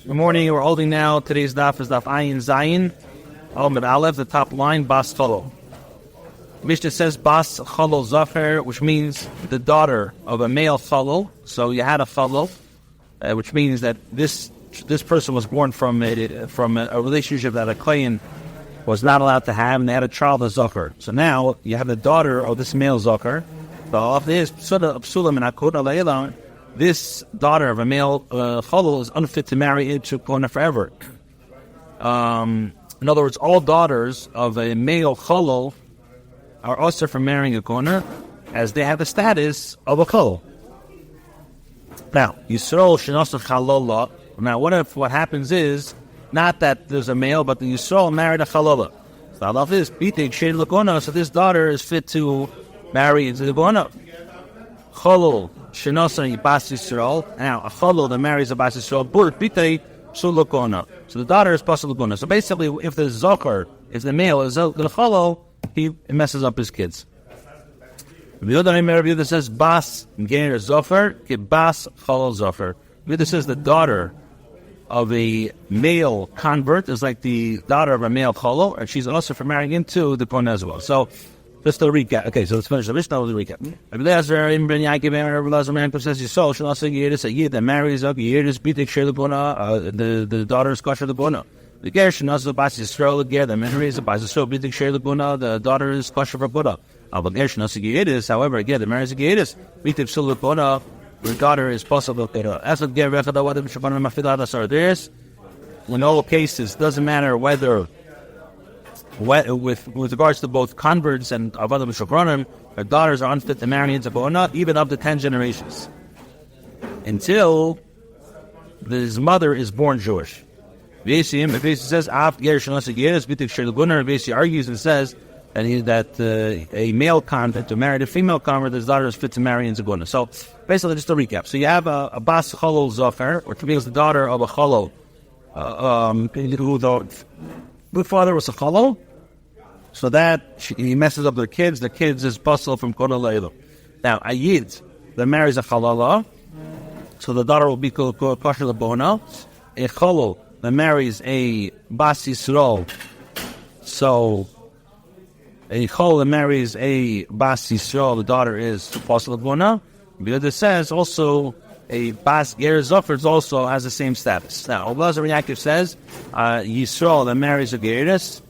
Good morning. We're holding now. Today's daf is daf Ayin Zayin. Almid Aleph, the top line, Bas Cholo. Mishnah says Bas Cholo Zacher, which means the daughter of a male Cholo. So you had a Cholo, which means that this person was born from a relationship that a Kohen was not allowed to have, and they had a child, a Zacher. So now you have the daughter of this male Zacher. This daughter of a male Cholo is unfit to marry into Kona forever. In other words, all daughters of a male Cholo are also from marrying a Kona, as they have the status of a Cholo. Now, Yisrael Shenosav Chalola. Now, what happens is not that there's a male, but the Yisrael married a Chalola. So Allah is beating Shein Lakona, so this daughter is fit to marry into the Kona. Cholo Shenosa Bas Yisrael. Now, a Cholo that marries a Bas Yisrael, Bur Bitei Sulakona. So the daughter is Bas Lakona. So basically, if the Zocher, if the male is the Cholo, he messes up his kids. The other name says Bas Ger Zofer, Bas Cholo Zofer. This is the daughter of a male convert, is like the daughter of a male Cholo, and she's also for marrying into the Kona as well. So, just a recap. Okay, so let's finish the Mishnah with the recap. Rabbi Eliezer ibn Yaakov says, "Yisrael shall also Yidis, a Yid that marries a Yidis, Bitik Shir Lebona, the daughter is Kosher Lebona. The Ger should also Bas Yisrael, the Ger that marries a Bas Yisrael, Bitik Shir Lebona, the daughter is Kosher Lebona. The Ger should also Yidis, however, a Ger that marries a Yidis, Bitik Shir Lebona, the daughter is possible. As a Ger Vechad Awadim Shabbanim Mafiladas are theirs. In all cases, doesn't matter whether. With regards to both converts and Avadim Shukronim, their daughters are unfit to marry into Bona, even up to 10 generations, until his mother is born Jewish. Vesi says, Vesi argues and says that a male convert to marry a female convert, his daughter is fit to marry into Bona. So basically, just a recap. So you have a Bas Cholo Zofer, which means the daughter of a Cholo, who the father was a Cholo, so that he messes up their kids. The kids is bustle from Kona Leilu. Now, a Yid that marries a Chalala, so the daughter will be Kosher Lebona. A Cholo that marries a Bas Yisrael, so a Cholo that marries a Bas Yisrael, the daughter is Kosher Lebona. Because it says also a Bas Ger Zofer also has the same status. Now, Eliezer Yaakov says, Yisrael that marries a Geris,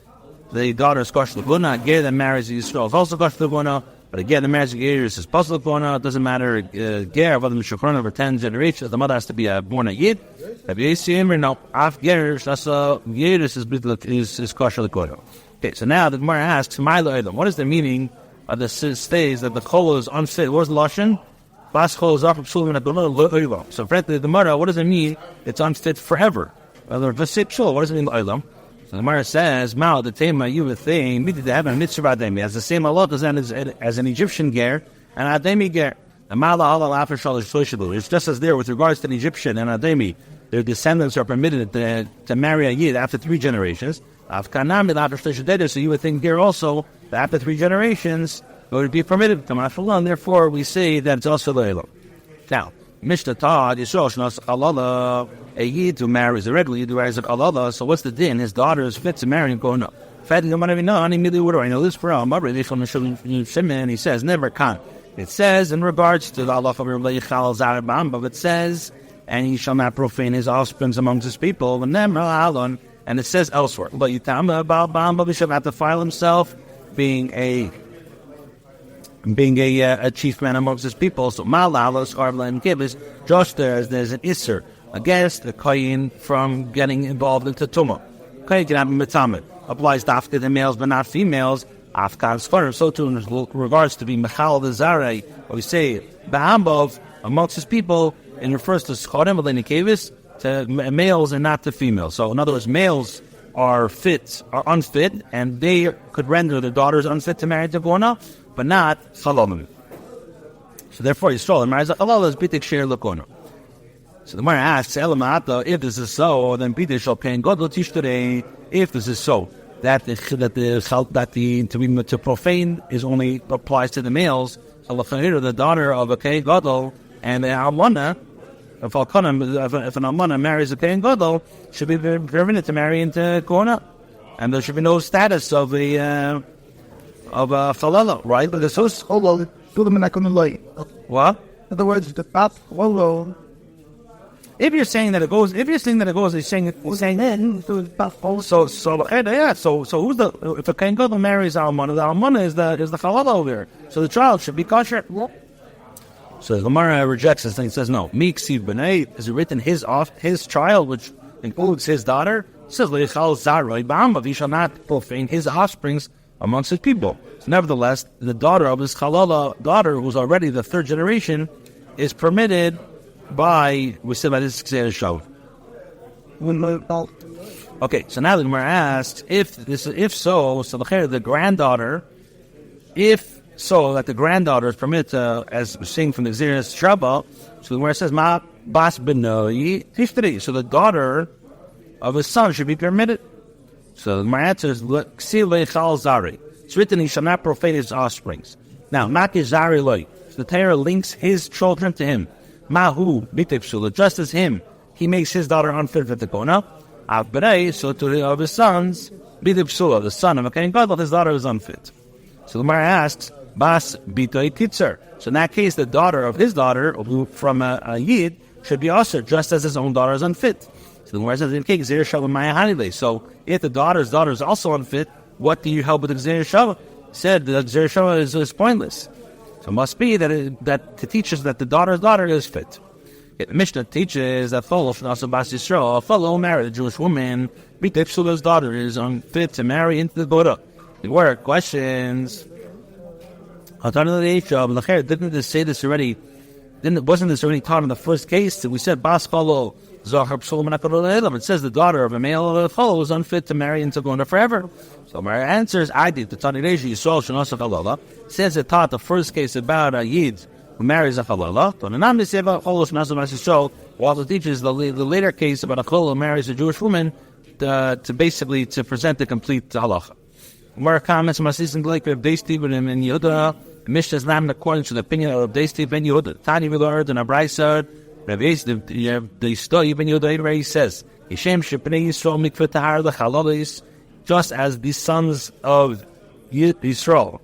the daughter is Kosher Lebuna. Ger that marries a Yisrael is also Kosher Lebuna. But again, the marriage of Geris is Kosher Lebuna. It doesn't matter. Ger of other Mishukron over 10 generations. The mother has to be born a Yid. Rabbi S no, Af Geris, that's a Geris is Kosher Lebuna. Okay, so now the Gemara asks, what is the meaning of the stays that the Cholo is unfit? What was the Lashon? So frankly, the Gemara, what does it mean? It's unfit forever. What does it mean? So the Gemara says, "Mao the tema you would think to have a mitzvah ademi as the same Allah as an Egyptian ger and ademi ger. The mala Allah after shalish. It's just as there with regards to an Egyptian and ademi, their descendants are permitted to marry a yid after 3 generations. Afkanam after shalish. So you would think there also that after 3 generations it would be permitted to Mashallah, and therefore we say that it's also Leilam. Now, Mishnah Tad, Yisrael Shnas Alala, a Yid who marries a regular Yid who marries a Alala, so what's the din? His daughter is fit to marry and go up. I know this from and he says, never can. It says in regards to the Allah of Rabbi it says, and he shall not profane his offspring amongst his people, and it says elsewhere, but he shall not defile himself, being a chief man amongst his people. So Malalos Arvla Kibis, just there's an Isser against the Koyin from getting involved into Tumah. Koyin can have Mitamid. Applies to after the males but not females. Afghan's Farim. So too in regards to being Mechal the Zare, we say Bahambov amongst his people, and refers to Schorim Eleni Kavis to males and not to females. So in other words, males are unfit, and they could render their daughters unfit to marry to Gona, but not Chalomim. So therefore, Yisrael marries a Chalala is Bitik Shir Lakona. So the Gemara asks, if this is so, then Bitik shall pay God will teach today. If this is so, that to profane is only applies to the males, so the daughter of a Kei Gadol and the Alwana, if an almana marries a Kohen Gadol, should be permitted to marry into Kohana. And there should be no status of a chalala, right? But the sus. What? In other words, the path follow. If you're saying that it goes, he's saying so who's the, if a Kohen Gadol marries the almana is the chalala over there. So the child should be kosher. So the Gemara rejects this thing. It says no. Miksiv b'nei is written his child, which includes his daughter. It says leichal zaroi b'amav. He shall not profane his offsprings amongst his people. So nevertheless, the daughter of his chalala daughter, who's already the third generation, is permitted by this show. Okay, so now the Gemara asks if so the granddaughter, that the granddaughter is permitted to, as we're seeing from the Xeris Shabbat. So the Gemara says ma bas benoi tishtri. So the daughter of his son should be permitted. So the Gemara answers ksi leichal zari. It's written he shall not profane his offsprings. Now makish zari loy. So the Torah links his children to him. Mahu bitei psula, just as him, he makes his daughter unfit for the Kohana. Avberei, so to of his sons, bitei psula, the son of a Kohen Gadol, his daughter is unfit. So the Gemara asks, bas bitei titzer. So in that case, the daughter of his daughter, who from a yid, should be also just as his own daughter is unfit. So the Gemara says, so if the daughter's daughter is also unfit, what do you help with the Gzir Shavah? Said the Gzir Shavah is pointless. So it must be that to teach us that the daughter's daughter is fit. The Mishnah teaches that fellow who married a Jewish woman, B'tei daughter is unfit to marry into the Buddha. The word questions. Didn't this say this already? Wasn't this already taught in the first case? We said Bas Chalo Zahar Psulam. It says the daughter of a male fellow is unfit to marry into Gona forever. So my answer is I did. The Tani Reji Yisrael Shanasach Halala says it taught the first case about a Yid who marries a Halala. While it teaches the later case about a Chol who marries a Jewish woman to present the complete halacha. More comments on Masis and Blake of Dei ben Yehuda. The Mishnah is not in accordance with the opinion of Dei ben Yehuda. Tani we learned in Abraisa. The story ben Yehuda says, "Yishem shepnei Yisrael mikveh tahar lechalalis." Just as the sons of Yisrael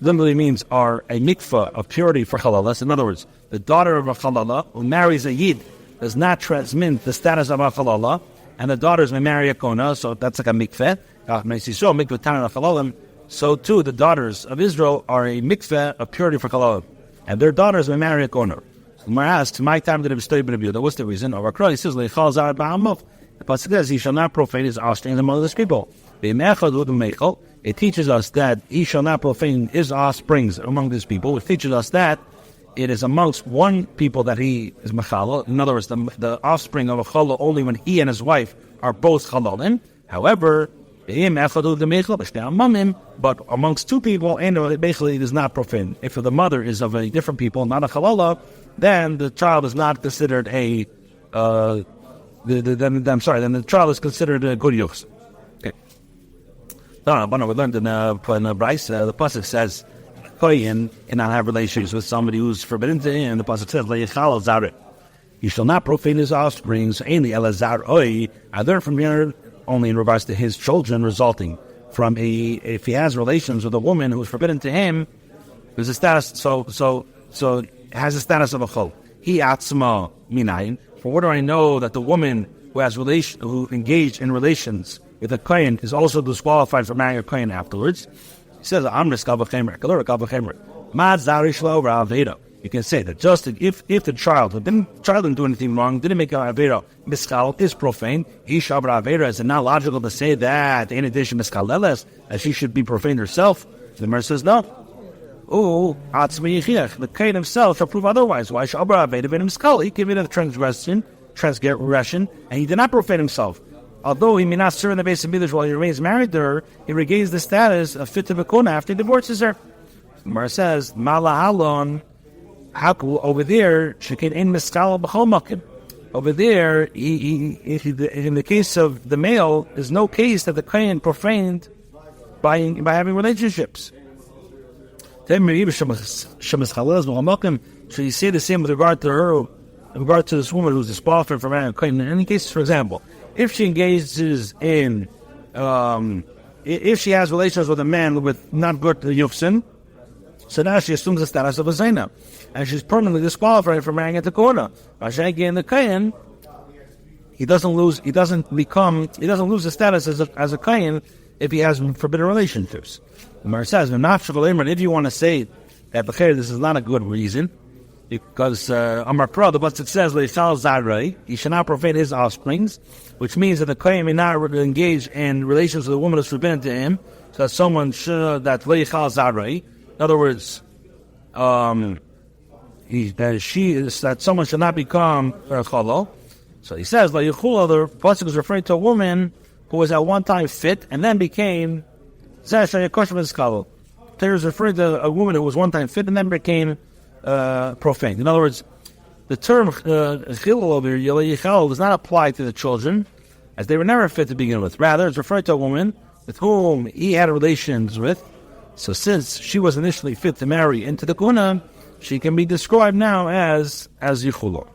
literally means are a mikveh of purity for halalas. In other words, the daughter of a halala who marries a yid does not transmit the status of a halala, and the daughters may marry a kona, so that's like a mikveh. So too, the daughters of Israel are a mikveh of purity for halalah, and their daughters may marry a kona. So Gemara asks, "My time did it stay with you? What's the reason?" Over He says, "Leichal zar ba'amav." The pasuk says, "He shall not profane his offspring among his people." It teaches us that he shall not profane his offsprings among his people. It teaches us that it is amongst one people that he is mechalal. In other words, the offspring of a chalal only when he and his wife are both chalalim. However, but amongst two people, and basically it is not profane. If the mother is of a different people, not a chalala, then the child is not considered a. Then the child is considered a good yux. Okay. No, we learned in Bryce, the pasuk says, Kohen cannot have relations with somebody who's forbidden to him. The pasuk says, "Leichal zar." He shall not profane his offspring. So only elazar oi. I learned from here only in regards to his children, resulting from if he has relations with a woman who is forbidden to him, there's a status. So has the status of a chol. He atzma minayin. For what do I know that the woman who engaged in relations with a kohen is also disqualified from marrying a kohen afterwards? He says, you can say that just if the child didn't do anything wrong, didn't make an avera, miskal is profane. Isha avera, is it not logical to say that in addition miskaleles, that she should be profane herself? The Gemara says no. The kohen himself shall prove otherwise. Why shall avera ben miskal? He committed a transgression, and he did not profane himself. Although he may not serve in the base of Midrash while he remains married to her, he regains the status of fit to Bekona after he divorces her. The Gemara says, Malahalon, over there, over there, in the case of the male, there's no case that the kohen profaned by having relationships. Should you say the same with regard to her in regard to this woman who's disqualified from marrying a kohen. In any case, for example, if she engages in, if she has relations with a man with not good yufsin, so now she assumes the status of a zaina, and she's permanently disqualified from marrying into kohen. Again, the kohen, he doesn't lose the status as a kohen if he has forbidden relationships. The Gemara says, if you want to say that this is not a good reason, because Amar Pro, the pasuk says, he should not profane his offsprings, which means that the kohen may not engage in relations with a woman who's forbidden to him, so that someone should, that in other words, that someone should not become chalal. So he says, the pasuk is referring to a woman who was at one time fit and then became chalal. There is referring to a woman who was one time fit and then became profane. In other words, the term chilul over here, does not apply to the children, as they were never fit to begin with. Rather, it's referring to a woman with whom he had relations with. So since she was initially fit to marry into the kuna, she can be described now as yichulu.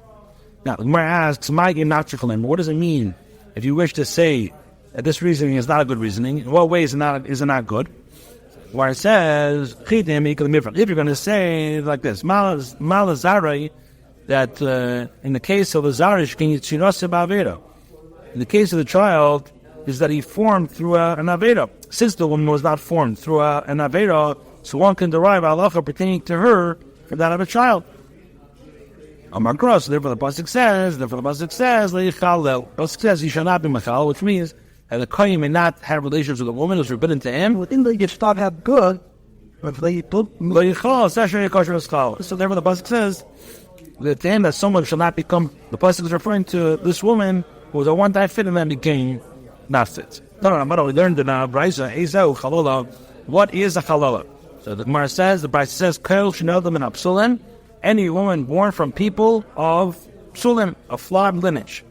Now, the Gemara asks, what does it mean if you wish to say that this reasoning is not a good reasoning? In what ways is it not good? Where it says, if you're going to say like this, that in the case of the zarish, in the case of the child, is that he formed through an avera. Since the woman was not formed through an avera, so one can derive halacha pertaining to her from that of a child. Amar Gross, therefore the pasuk says, the pasuk says he shall not be machal, which means that the kohen may not have relations with a woman who's forbidden to him. Within the you start have good, but they put So therefore the pasuk says that to him that someone shall not become. The pasuk is referring to this woman who was a one-time fit and then became not fit. No, we learned in Brisa, what is a chalala? So the Gemara says, the Brisa says, Kol shenodam and Absulim, any woman born from people of psulim, of flawed lineage.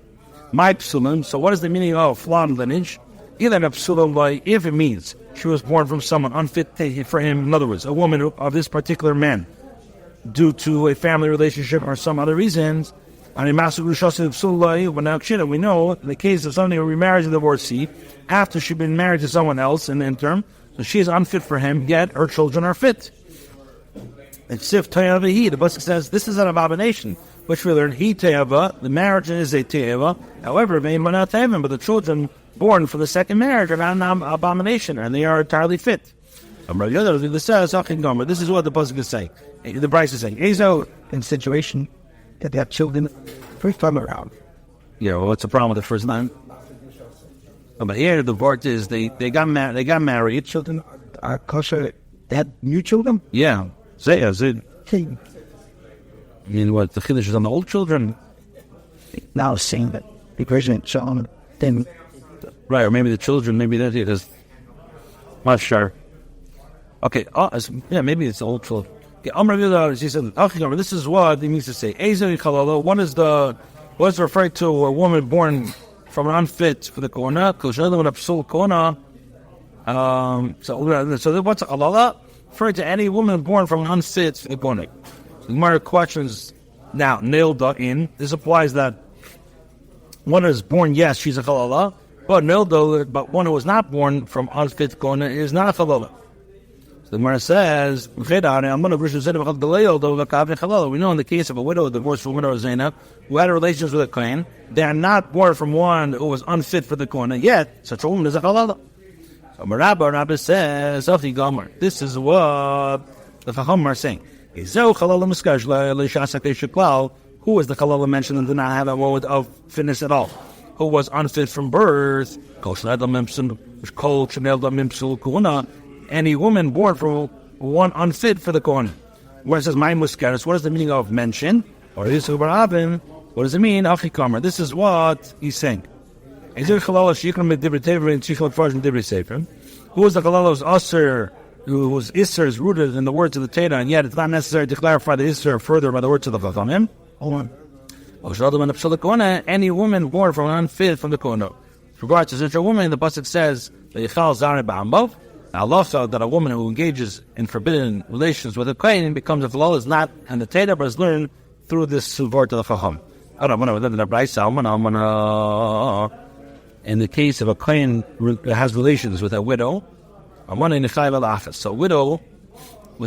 My psulim, so what is the meaning of flawed lineage? Either psulim, if it means she was born from someone unfit for him, in other words, a woman of this particular man, due to a family relationship or some other reasons, we know in the case of somebody who remarries a divorcee after she's been married to someone else in the interim, so she is unfit for him, yet her children are fit. And Sif Tayavahi, the pasuk says this is an abomination, which we learn he Tayava, the marriage is a Tayava. However, but the children born for the second marriage are not an abomination, and they are entirely fit. This is what the pasuk is saying. The Bryce is saying, Ezo in situation that they have children first time around. Yeah, well, what's the problem with the first time? But here the part is they got married. Children are kosher. They had new children. Yeah. I mean, what, the Kiddush is on the old children? Now saying that the president saw them. Right, or maybe the children, maybe that it is. Not sure. Okay, maybe it's the old children. Okay, he said, this is what he means to say. What is referred to a woman born from an unfit for the korna? So what's a halala? Referring to any woman born from an unfit for the korna. The Gemara questions now, nilda in. This applies that one is born, yes, she's a halala, but nilda, but one who was not born from unfit korna is not a halala. The Gemara says, we know in the case of a widow, divorced from a widow Zainab, who had relations with a kohen, they are not born from one who was unfit for the kohen, yet such a woman is a halala. So Rabbi says, this is what the Chacham are saying. Who is the halala mentioned and did not have a moment of fitness at all? Who was unfit from birth? Any woman born from one unfit for the kohen. Where it says, my muskeres, what is the meaning of mention? Or is it what does it mean? This is what he's saying. Who is the halala whose isser is rooted in the words of the Torah, and yet it's not necessary to clarify the isser further by the words of the Chachamim? Any woman born from an unfit from the kohen. With regard to such a woman, the pasuk says, Allah that a woman who engages in forbidden relations with a kohen becomes a halal is not and the Torah but is learned through this word of the Chacham. In the case of a kohen has relations with a widow, so with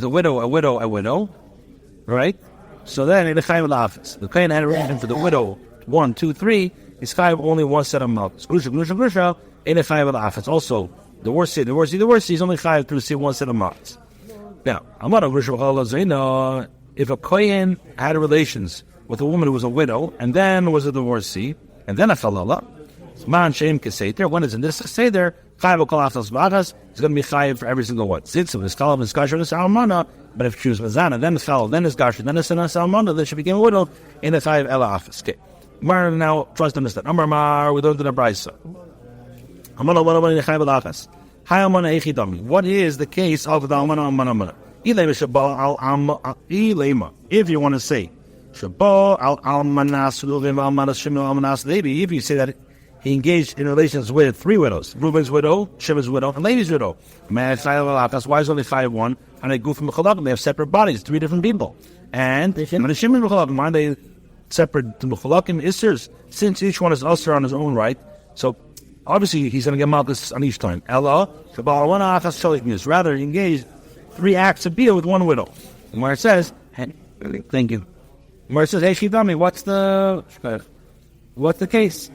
a widow, right? So then the kohen had a relation for the widow 1, 2, 3. Is chayav only one set of malchus. Grusha. Also, the divorcee is only chayav to receive one set of malchus. Now, if a kohen had relations with a woman who was a widow, and then was a divorcee, and then a chalala, man shem keseter. When it's in this seder, chayav kol aftas b'achas is going to be chayav for every single one. Zitzim is kalav is gasher is almana, but if she was mazana, then is chalav, then is gasher, then is almana, then she became a widow in the chayav ela afas. Okay, Mar now tries to understand. Amar Mar, we don't do the brayso. Amana one in the chayav ela afas. Hay almana echidami. What is the case of the almana? If you want to say if you say that he engaged in relations with 3 widows, Reuben's widow, Shimon's widow, and Levi's widow, why is only 5-1? And they go from Mechalak, they have separate bodies, 3 different people. And the Shimon Mechalak, why are they separate to Mechalakim Isers? Since each one is also on his own right, so obviously he's going to get Malchus on each time. Rather, he engaged 3 acts of Bia with 1 widow. And where it says, thank you. Where it says, hey, Shivami, what's the case?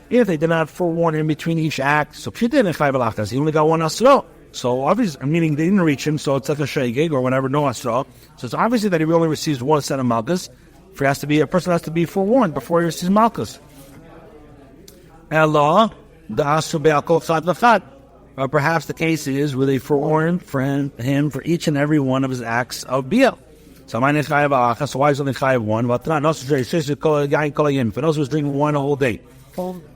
If they did not forewarn him between each act, so she didn't have 5 alachas, he only got 1 asra. So obviously, meaning they didn't reach him, so it's like a shaygig or whatever, no asra. So it's obviously that he only receives 1 set of malchus. A person has to be forewarned before he receives malchus. Allah. Or perhaps the case is where they forewarned him for each and every one of his acts of Bia. So why is only chayav 1? For those who was drinking wine the whole day.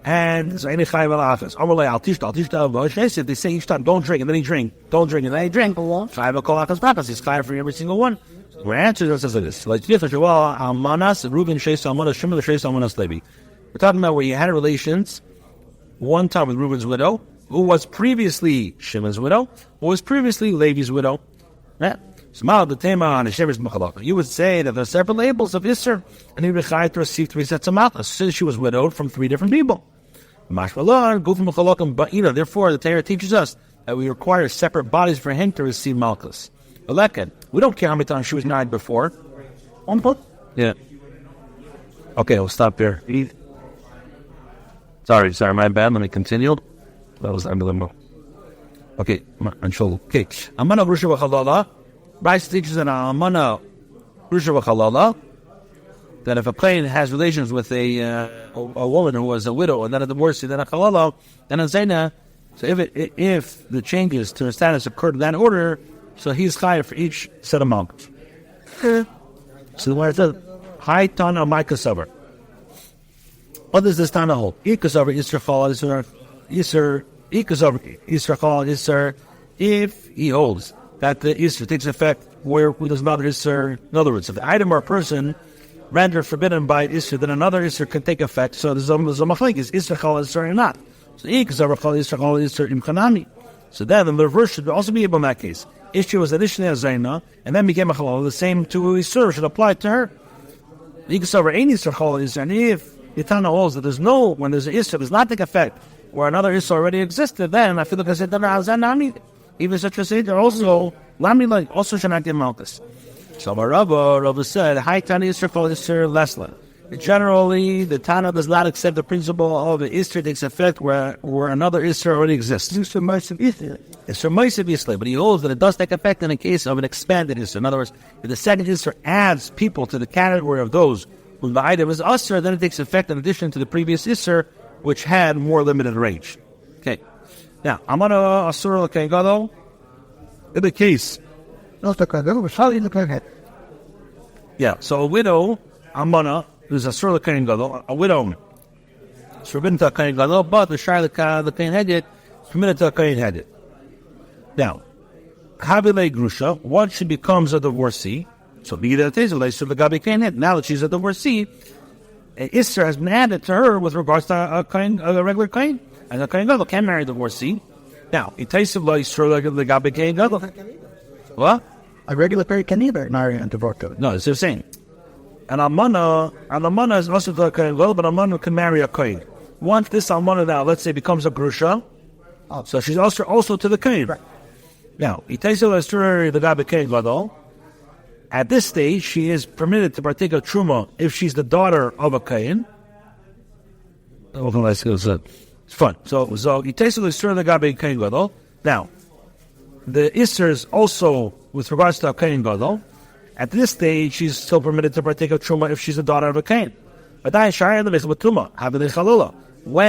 And so any chayav if they say each time, don't drink, and then he drink, don't drink, and then he drink. Chayav alachas is chayav for every single one. We're answering this as it is. We're talking about where you had relations one time with Reuben's widow, who was previously Shimon's widow, who was previously Levi's widow. You would say that there are separate labels of Isser, and he would require to receive 3 sets of malchus, since she was widowed from 3 different people. Therefore, the Torah teaches us that we require separate bodies for him to receive malchus. We don't care how many times she was married before. Yeah. Okay, we'll stop here. Sorry, my bad. Let me continue. That was unbelievable. Okay, Amana Rusha V'Chalala. Bryce teaches that Amana Rusha V'Chalala, that if a kohen has relations with a woman who was a widow and then a divorcee, then a Chalala, then a Zayna. So if the changes to her status occurred in that order, so he's chayav for each set of malchus. So where it says, Hi Tana Micah Sover. What does this Tana hold? Ikasover Yisrachal Yisr. If he holds that the Yisr takes effect where there's another Yisr, in other words, if the item or person rendered forbidden by Yisr, then another Yisr can take effect. So there's a machlek, is Yisrachal Yisr or not? So Ikasover Yisrachal Yisr Imchanami. So then the reverse should also be able in that case. Issue was additionally a Zaina, and then became a Chalal. The same to Yisr should apply to her. Ikasover Ein Yisrachal Yisr, and if the Tana holds that when there's an Isra does not take effect where another Isra already existed, then I feel like I said that even such a Seder also should not get Malchus. So Rabbi said, Hi Tana Isra called Isra Lesla. Generally, the Tana does not accept the principle of the Isra takes effect where another Isra already exists. It's from Isra, but he holds that it does take effect in the case of an expanded Isra. In other words, if the second Isra adds people to the category of those when the item is Asr, then it takes effect in addition to the previous Isser, which had more limited range. Okay. Now, Amana Asur L'Kain Gadol, in the case. Yeah, so a widow, Amana, is Asur L'Kain Gadol, a widow, it's forbidden to L'Kain Gadol, but the Shai L'Kain Hedit, is permitted to L'Kain Hedit. Now, Kabile Grusha, once she becomes a divorcee, so now that she's a divorcee, Isser has been added to her with regards to a regular kohen, and a kohen gadol can marry a divorcee. Now, what? A regular parent can neither marry a divorced woman. No, it's the same. An almana is also the kohen gadol, but almana can marry a kohen. Once this almana now, let's say, becomes a grusha, so she's also to the kohen. Right. Now, itaisel estur the gabe kohen gadol. At this stage, she is permitted to partake of truma if she's the daughter of a kohen. It's fun. So itaisel estur the gabe kohen gadol. Now, the isser is also with regards to a kohen gadol. At this stage, she's still permitted to partake of truma if she's a daughter of a kohen. When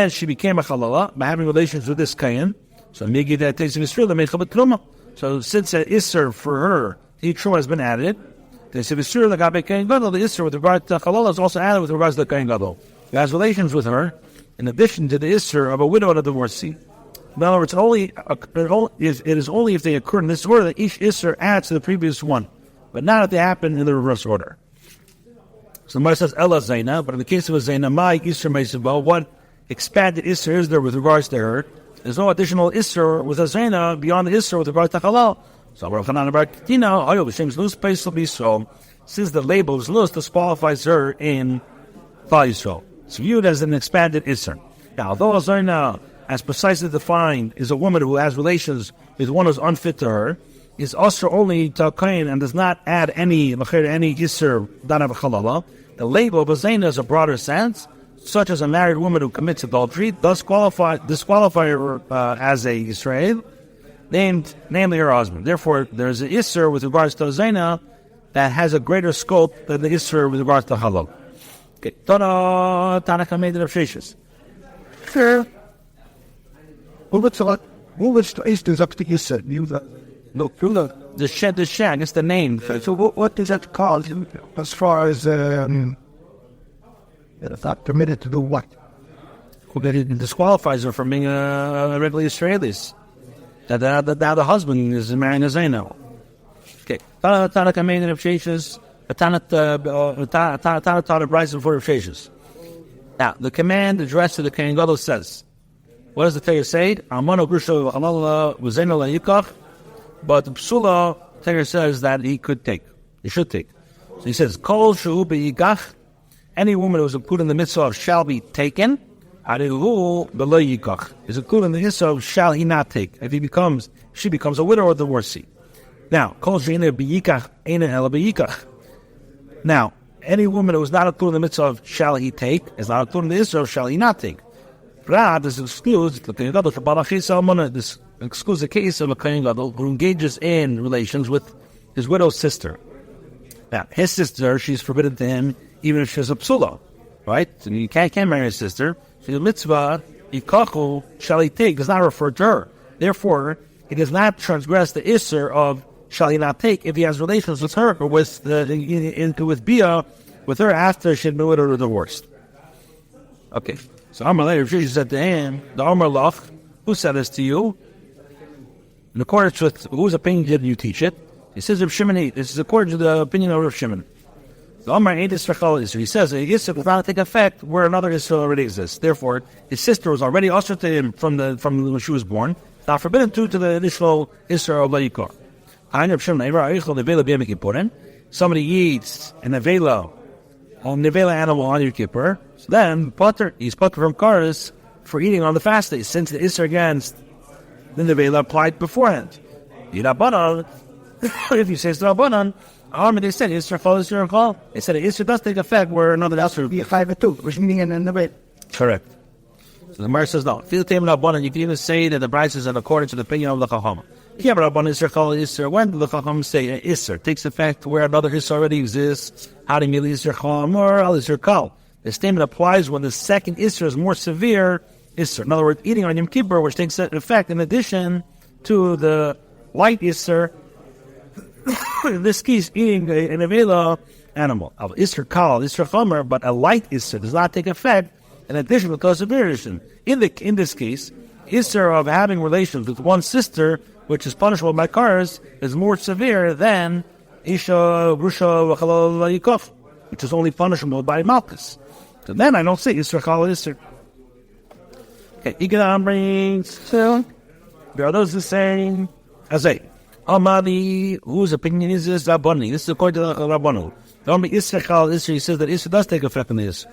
she became a chalala, by having relations with this kohen, so migi that takes truma. So since the isser for her, the truma has been added, the isser with regard to chalala is also added with regards to the kohen gadol. He has relations with her, in addition to the isser of a widow and a divorcee. In other words, it is only if they occur in this order that each isser adds to the previous one, but not if they happen in the reverse order. So the Gemara says Ella Zaina, but in the case of a Zaina, my isser meisiba, what expanded isser is there with regards to her? There's no additional isser with a Zaina beyond the isser with regards to halal. So since the label is loose, disqualifies her in Klal Yisrael. It's viewed as an expanded isser. Now, although a Zaina, as precisely defined, is a woman who has relations with one who's unfit to her, is also only to a kohen and does not add any isser that of a chalala. The label of a zaina is a broader sense, such as a married woman who commits adultery, thus disqualify her as a Yisrael, namely her husband. Therefore, there is an isser with regards to a zaina that has a greater scope than the isser with regards to halal. Okay, Tanaka made it of Sheshis. Sure. Who looks to Isser up to Isser? No, the shag is the name. So what is that called as far as it's not permitted to do what? It disqualifies her from being a regular Israelis. That the husband is marrying a Zaino. Okay. Tanaka made it of Sheshis. Tanaka taught a bride before of Sheshis. Now, the command addressed to the Kohen Gadol says, what does the Torah say? Amano grusha halala v'zeno la'yikach. But the Psula, Torah says that he should take. So he says, Kol shehu be'yikach, any woman who is included in the mitzvah of shall be taken, harihu be'lo yikach, is included in the mitzvah of shall he not take. If she becomes a widow or divorcee. Now, Kol she'ena be'yikach, ena ela be'yikach. Now, any woman who is not included in the mitzvah of shall he take, is not included in the mitzvah of shall he not take. This excludes the case of a Kohen Gadol who engages in relations with his widow's sister. Now, his sister, she's forbidden to him even if she's a psula, right? So you can't marry his sister. So the mitzvah, yikachu, shall he take, does not refer to her. Therefore, he does not transgress the isser of shall he not take if he has relations with her or with Bia, with her after she had been widowed or divorced. Okay. So Amar later, she said to him, the Amar Lach, who said this to you? In accordance with whose opinion did you teach it? He says Rav Shimon, this is according to the opinion of Rav Shimon. The Amar ain't Yisrael Yisrael. He says a Yisrael does not take effect where another Yisrael already exists. Therefore, his sister was already ushered to him from when she was born. Now forbidden to the initial Yisrael of Layikor. Somebody eats an nevela animal on Yom Kippur. So then, he's putter from kares for eating on the fast day, since the Isser against the nevela applied beforehand. If you say it's Rabbanan, they said Isser follows your call. They said Isser does take effect where another Isser be a 5-2, which meaning in the way. Correct. So the Gemara says no. Fil Teim Rabbanan, you can even say that the price is according to the opinion of the Chacham. When do the Chacham say Isser takes effect where another Isser already exists? How do you mean Isser Chacham or Al Isser Kal? The statement applies when the second Isser is more severe Isser. In other words, eating on Yom Kippur, which takes effect in addition to the light Isser. In this case, eating an Avela animal. Of Isser Kal, Isser Chomer, but a light Isser does not take effect in addition to the severe Isser. In this case, Isser of having relations with one sister, which is punishable by kares, is more severe than Isha Grusha V'chalal Yikov, which is only punishable by Malchus. So then I don't say Isser Chal Isser. Okay, Igadam brings, are those the same? Azay. Amani, whose opinion is this? Rabbani. This is according to the Rabbanu. The Amri Isser Chal Isser, he says that Isser does take effect on this.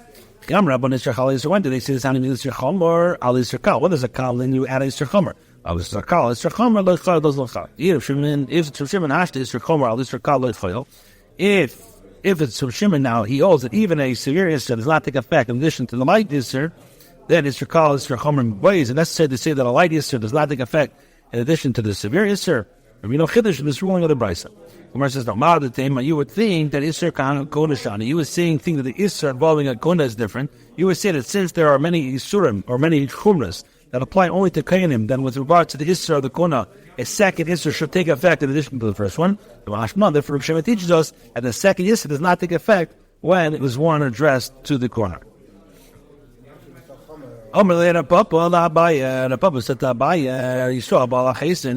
Gam Rabban Isser Chal Isser, when do they say this? How many Isser Chomer? Al Isser Kal. What is a Kal? Then you add Isser Chomer. Al Isser Kal. Isser Chomer, Lo Chal, does Lo Chal. If Shimon Hashta Isser Chomer, Al Isser Kal, Lo Chal. If it's from Shimon now, he holds that even a severe Isser does not take effect in addition to the light Isser, then Isser Kal, Isser Chomer ways. And necessary to say that a light Isser does not take effect in addition to the severe Isser. We know Kidushin, this ruling of the Brisa. Gemara says, no, you would think that Isser Kona Shani. You would think that the Isser involving a Kona is different. You would say that since there are many Isurim or many Chumras that apply only to Kainim, then with regard to the Isser of the Kona, a second Isser should take effect in addition to the first one. Therefore, Shema teaches us that the second Isser does not take effect when it was worn addressed to the Kona. In the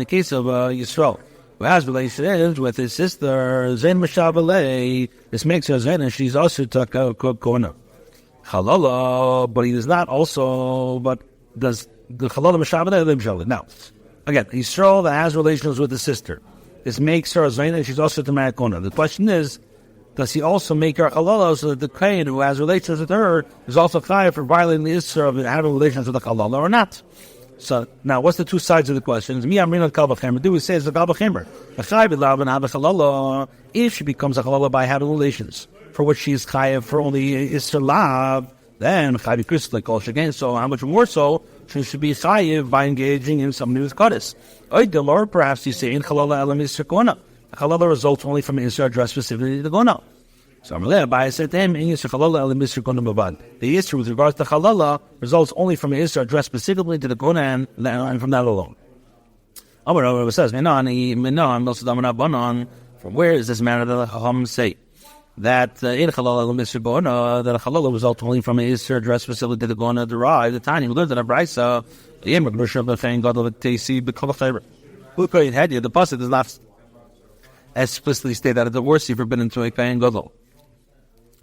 case of Yisrael, who has relations with his sister, Zain Mashabalei, this makes her Zain, and she's also Kona. Halala, but he does not also, but does the Halala Mashabalei Limshalit. Now, again, Yisrael that has relations with his sister, this makes her Zain, and she's also to Kona. The question is, does he also make her halala so that the kohen who has relations with her is also chayav for violating the issur of having relations with the halala or not? So now, what's the two sides of the question? Do we say it's a kal v'chemer? If she becomes a halala by having relations, for which she is chayav for only issur lav, then chayav kristal kol shegen. So how much more so she should be chayav by engaging in somebody who's kadis? Or perhaps you say in halala elam issur kona. Halala results only from an Isser addressed specifically to the Gona. So Amalei said to him, the Isser with regards to Halala results only from an Isser addressed specifically to the Gona and from that alone. Amar says, from where is this matter that the Chacham say that in Halala Misr Gona, that a Halala results only from an Isser addressed specifically to the Gona derived? The time we learned in a Brisa, the Pasuk does not explicitly state that a divorcee forbidden to a Kain Gadol.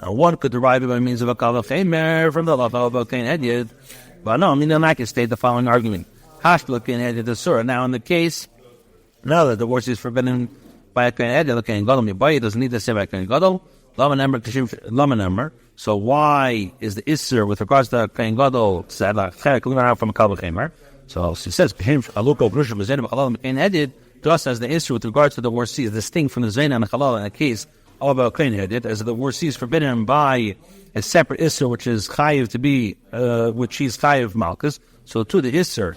One could derive it by means of a Kal V'chemer from the Law of Kain Hedyed, but no, I can state the following argument. Hashbel Kain Hedyed the Surah. Now, in the case, now that divorcee is forbidden by a Kain Hedyed, the Kain Gadol, Mibai doesn't need to say by Kain Gadol. Lama. So why is the Isser with regards to Kain Gadol said from a Kal V'chemer? So she says, Aluko Grushim Zenim Halal Kain Hedyed, just as the issue with regards to the Warsi is distinct from the Zaina and the Halal in the case of a Kain Hedyed, as the Warsi is forbidden by a separate Isser, which is Chayiv to be, which is Chayiv Malchus. So to the Isser,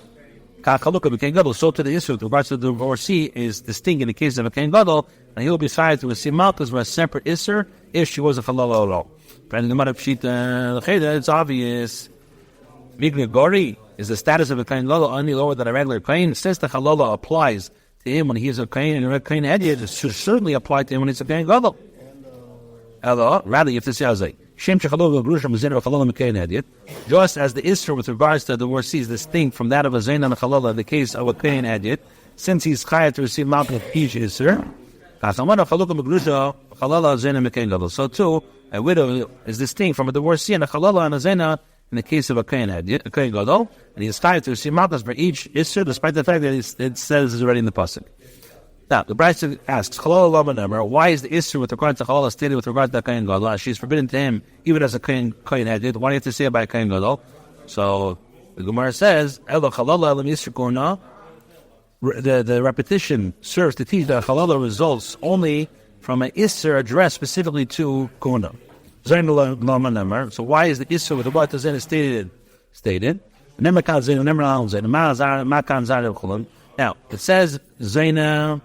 so to the Isser with regards to the Warsi is distinct in the case of a Kain Gadol, and he will be Chayiv to receive Malchus with a separate Isser if she was a Halal at all. But in the Gemara Pshita, it's obvious. Migna Gori is the status of a Kain Gadol any lower than a regular Kain. Since the Halal applies to him when he is a Kain and a Kain Hedyed, it should certainly apply to him when he's a Kain Gadol. Rather, if this is like Shem Shechalov Grusham Zena Chalala Kain Hedyed, just as the Isser with regards to the Warsi is distinct from that of a Zaina and a Chalala in the case of a Kain Hedyed, since he's chayav to receive Malchus of each Isser, so too, a widow is distinct from a divorcee and a Chalala and a Zaina in the case of a Kain Hedyed, a Kain Gadol, and he is chayav to receive Malchus for each Isser, despite the fact that it says it's already in the pasuk. Now, the Brisa asks, why is the Isser with regard to Chalala stated with regard to Kain Gadol? She's forbidden to him even as a Kain Hedyed. Why do you have to say about Kain Gadol? So the Gemara says, the repetition serves to teach that Chalala results only from an Isser addressed specifically to Kona. So why is the Isser with regard to Zaina stated? Now, it says Zaina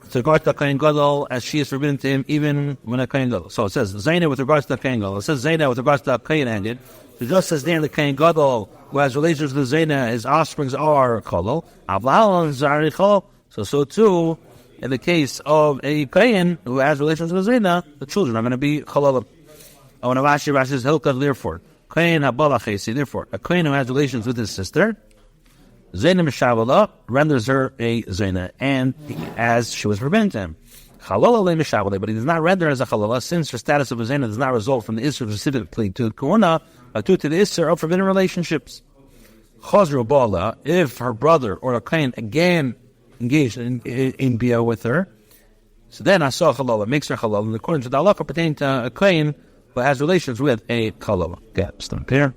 with regards to Kain Gadol, as she is forbidden to him even when a Kain Gadol. So it says Zaina with regards to Kain Gadol. It says Zaina with regards to Kain Hedyed. So just as there in the Kain Gadol, who has relations with Zaina, his offsprings are Chalal. So too, in the case of a Kain who has relations with Zaina, the children are going to be Chalal. Rashi says Hilkah, therefore, Kain Habalachesi, therefore, a Kain who has relations with his sister, Zaina Mishavala renders her a Zaina, and as she was forbidden to him. Chalala Mishavala, but he does not render as a Chalala, since her status of a Zaina does not result from the Isser specifically to Kuna, but due to the Isser of forbidden relationships. Chazru Bala, if her brother or a Kain again engaged in bia with her. So then I saw halal, makes her halal, and according to the halacha pertaining to a kohen who has relations with a halal. Okay, stop here.